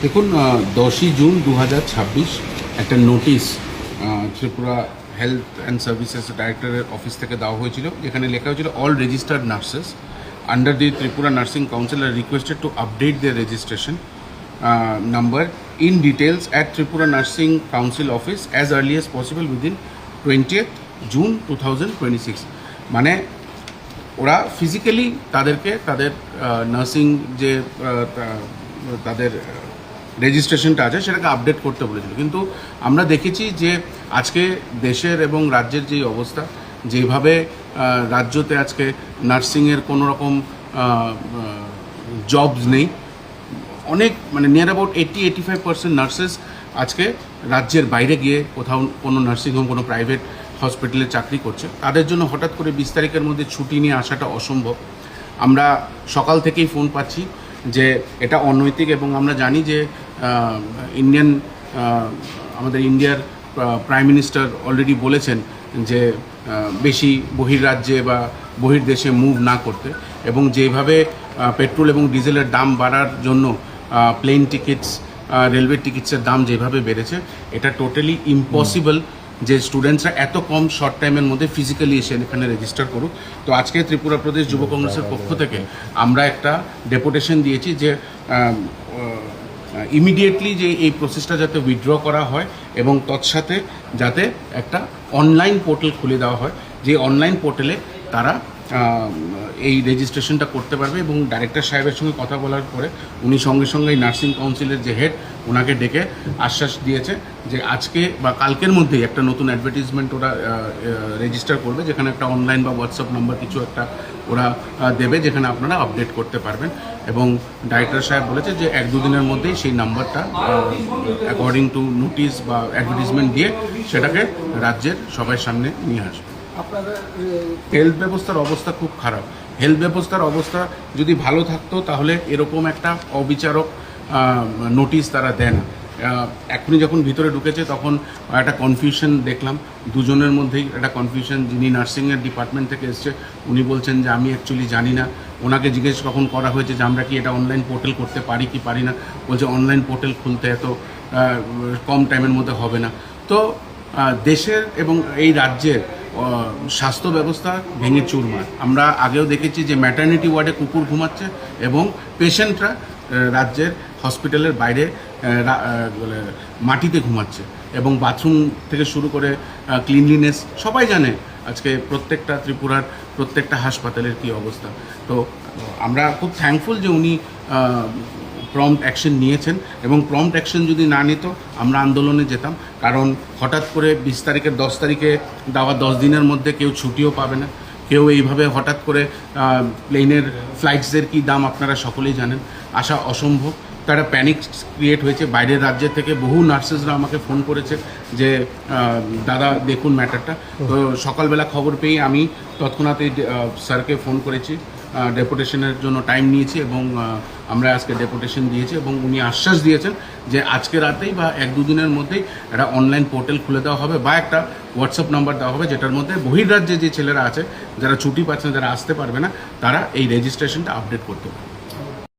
দেখুন 10ই জুন 2026 একটা notice Tripura health and services ডাইরেক্টরের অফিস থেকে দেওয়া হয়েছিল, যেখানে লেখা হয়েছিল all registered nurses under the Tripura nursing council are requested to update their registration number in details at Tripura Nursing Council office as early as possible within 20th June 2026. মানে ওরা physically তাদেরকে তাদের নার্সিং যে তাদের রেজিস্ট্রেশনটা আছে সেটাকে আপডেট করতে বলেছিল, কিন্তু আমরা দেখেছি যে আজকে দেশের এবং রাজ্যের যেই অবস্থা, যেভাবে রাজ্যতে আজকে নার্সিংয়ের কোনো রকম জবস নেই, অনেক মানে নিয়ার অ্যাবাউট 80-85% নার্সেস আজকে রাজ্যের বাইরে গিয়ে কোথাও কোনো নার্সিংহোম, কোনো প্রাইভেট হসপিটালে চাকরি করছে। তাদের জন্য হঠাৎ করে 20 তারিখের মধ্যে ছুটি নিয়ে আসাটা অসম্ভব। আমরা সকাল থেকেই ফোন পাচ্ছি যে এটা অনৈতিক, এবং আমরা জানি যে আমাদের ইন্ডিয়ার প্রাইম মিনিস্টার অলরেডি বলেছেন যে বেশি বহির্রাজ্যে বা বহির্দেশে মুভ না করতে, এবং যেভাবে পেট্রোল এবং ডিজেলের দাম বাড়ার জন্য প্লেন টিকিটস, রেলওয়ে টিকিটসের দাম যেভাবে বেড়েছে, এটা টোটালি ইম্পসিবল যে স্টুডেন্টসরা এত কম শর্ট টাইমের মধ্যে ফিজিক্যালি এসে এখানে রেজিস্টার করুক। তো আজকে ত্রিপুরা প্রদেশ যুব কংগ্রেসের পক্ষ থেকে আমরা একটা ডেপুটেশন দিয়েছি যে ইমিডিয়েটলি যে এই প্রসেসটা যাতে উইথড্র করা হয় এবং তৎসাথে যাতে একটা অনলাইন পোর্টাল খুলে দেওয়া হয়, যে অনলাইন পোর্টালে তারা এই রেজিস্ট্রেশনটা করতে পারবে। এবং ডাইরেক্টর সাহেবের সঙ্গে কথা বলার পরে উনি সঙ্গে সঙ্গে এই নার্সিং কাউন্সিলের যে হেড, ওনাকে ডেকে আশ্বাস দিয়েছে যে আজকে বা কালকের মধ্যেই একটা নতুন অ্যাডভার্টিজমেন্ট ওরা রেজিস্টার করবে, যেখানে একটা অনলাইন বা হোয়াটসঅ্যাপ নাম্বার কিছু একটা ওরা দেবে, যেখানে আপনারা আপডেট করতে পারবেন। এবং ডাইরেক্টর সাহেব বলেছে যে 1-2 দিনের মধ্যেই সেই নাম্বারটা অ্যাকর্ডিং টু নোটিশ বা অ্যাডভার্টিজমেন্ট দিয়ে সেটাকে রাজ্যের সবার সামনে নিয়ে আসবে। হেলথ ব্যবস্থার অবস্থা খুব খারাপ। হেলথ ব্যবস্থার অবস্থা যদি ভালো থাকতো তাহলে এরকম একটা অবিচারক নোটিশ তারা দেয় না। এখনই যখন ভিতরে ঢুকেছে তখন একটা কনফিউশন দেখলাম, দুজনের মধ্যেই একটা কনফিউশন। যিনি নার্সিংয়ের ডিপার্টমেন্ট থেকে এসছে উনি বলছেন যে আমি অ্যাকচুয়ালি জানি না। ওনাকে জিজ্ঞেস কখন করা হয়েছে যে আমরা কি এটা অনলাইন পোর্টাল করতে পারি কি পারি না, বলছে অনলাইন পোর্টাল খুলতে এত কম টাইমের মধ্যে হবে না। তো দেশের এবং এই রাজ্যের স্বাস্থ্য ব্যবস্থা ভেঙে চুরমার। আমরা আগেও দেখেছি যে ম্যাটারনিটি ওয়ার্ডে কুকুর ঘুমাচ্ছে এবং পেশেন্টরা রাজ্যের হসপিটালের বাইরে মাটিতে ঘুমাচ্ছে, এবং বাথরুম থেকে শুরু করে ক্লিনলিনেস সবাই জানে আজকে প্রত্যেকটা ত্রিপুরার প্রত্যেকটা হাসপাতালের কী অবস্থা। তো আমরা খুব থ্যাঙ্কফুল যে উনি প্রম্পট অ্যাকশন নিয়েছেন, এবং প্রম্পট অ্যাকশন যদি না নিত আমরা আন্দোলনে যেতাম। কারণ হঠাৎ করে 20 তারিখের 10 তারিখে দেওয়া 10 দিনের মধ্যে কেউ ছুটিও পাবে না, কেউ এইভাবে হঠাৎ করে প্লেনের ফ্লাইটসের কী দাম আপনারা সকলেই জানেন, আসা অসম্ভব। তো একটা প্যানিক ক্রিয়েট হয়েছে। বাইরের রাজ্যের থেকে বহু নার্সেসরা আমাকে ফোন করেছে যে দাদা দেখুন ম্যাটারটা। তো সকালবেলা খবর পেয়ে আমি তৎক্ষণাৎ স্যারকে ফোন করেছি, ডেপুটেশনের জন্য টাইম নিয়েছি, এবং আমরা আজকে ডেপুটেশন দিয়েছি, এবং উনি আশ্বাস দিয়েছেন যে আজকে রাতেই বা 1-2 দিনের মধ্যেই একটা অনলাইন পোর্টাল খুলে দেওয়া হবে বা একটা হোয়াটসঅ্যাপ নাম্বার দেওয়া হবে, যেটার মধ্যে বহির্রাজ্যে যে ছেলেরা আছে, যারা ছুটি পাচ্ছে না, যারা আসতে পারবে না, তারা এই রেজিস্ট্রেশনটা আপডেট করতে পারবে।